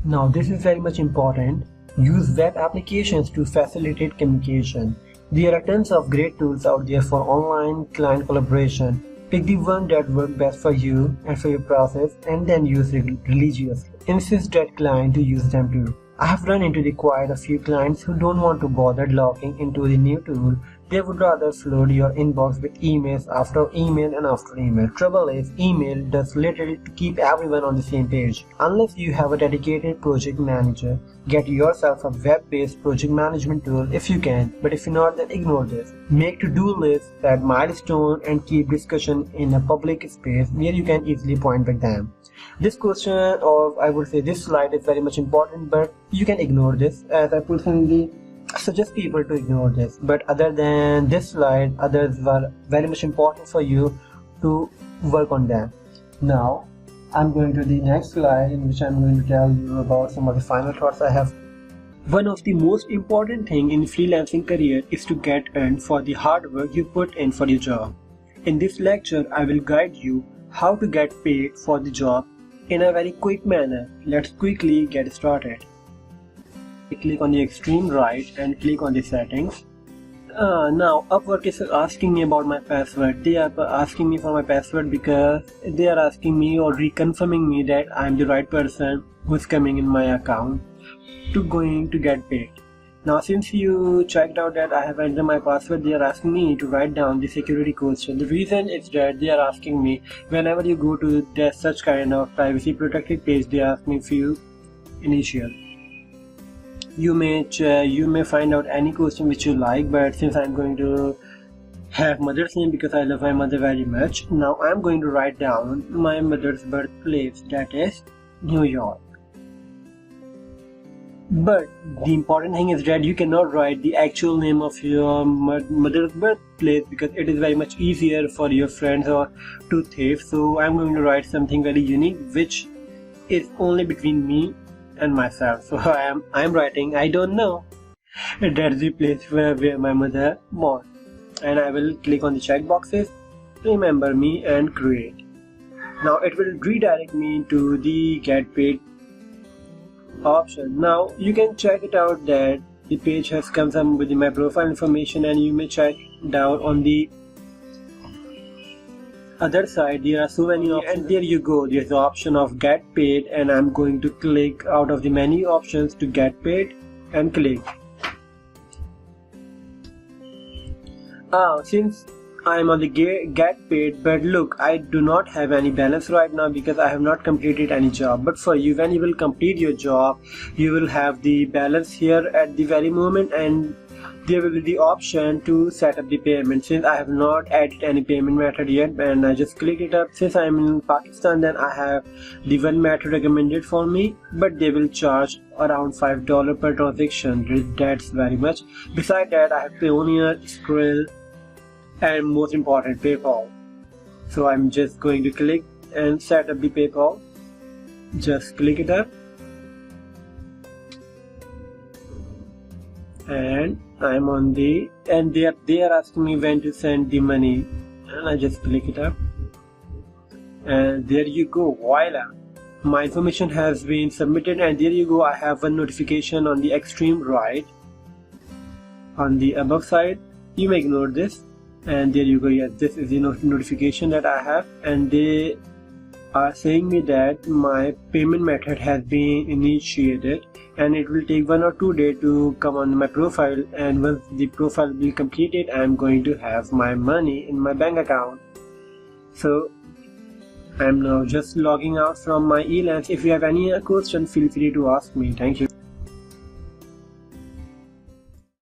Now this is very much important. Use web applications to facilitate communication. There are tons of great tools out there for online client collaboration. Pick the one that works best for you and for your process, and then use religiously. Insist that client to use them too. I have run into quite a few clients who don't want to bother logging into the new tool. They would rather flood your inbox with emails after email and after email. Trouble is, email does little to keep everyone on the same page. Unless you have a dedicated project manager, get yourself a web-based project management tool if you can, but if not, then ignore this. Make to-do lists, set milestones, and keep discussion in a public space where you can easily point back them. This question, or I would say this slide, is very much important, but you can ignore this, as I personally suggest people to ignore this. But other than this slide, others were very much important for you to work on them. Now I'm going to the next slide, in which I'm going to tell you about some of the final thoughts I have. One of the most important things in freelancing career is to get earned for the hard work you put in for your job. In this lecture, I will guide you how to get paid for the job in a very quick manner. Let's quickly get started. Click on the extreme right and click on the settings. Now Upwork is asking me about my password. They are asking me for my password because they are asking me or reconfirming me that I am the right person who's coming in my account to going to get paid. Now since you checked out that I have entered my password, they are asking me to write down the security question. The reason is that they are asking me whenever you go to such kind of privacy protected page, they ask me few initial. You may find out any question which you like, but since I'm going to have mother's name because I love my mother very much, now I'm going to write down my mother's birthplace, that is New York. But the important thing is that you cannot write the actual name of your mother's birthplace because it is very much easier for your friends or to thief. So I'm going to write something very unique which is only between me and myself. So I'm writing, I don't know. That's the place where my mother born. And I will click on the check boxes, remember me, and create. Now it will redirect me to the get paid option. Now you can check it out that the page has come some with my profile information, and you may check down on the other side. There are so many options, and there you go, there's the option of get paid, and I'm going to click out of the menu options to get paid and click. Since I'm on the get paid, but look, I do not have any balance right now because I have not completed any job. But for you, when you will complete your job, you will have the balance here at the very moment, and there will be the option to set up the payment. Since I have not added any payment method yet, and I just click it up. Since I'm in Pakistan, then I have the one method recommended for me, but they will charge around $5 per transaction. That's very much. Besides that, I have Payoneer, Skrill, and most important, PayPal. So I'm just going to click and set up the PayPal. Just click it up, and I'm on the, and they are asking me when to send the money, and I just click it up, and there you go, voila, my information has been submitted. And there you go, I have one notification on the extreme right on the above side. You may ignore this, and there you go. Yes, this is the notification that I have, and they are saying me that my payment method has been initiated, and it will take 1 or 2 days to come on my profile. And once the profile will be completed, I'm going to have my money in my bank account. So I'm now just logging out from my Elance. If you have any question, feel free to ask me. Thank you.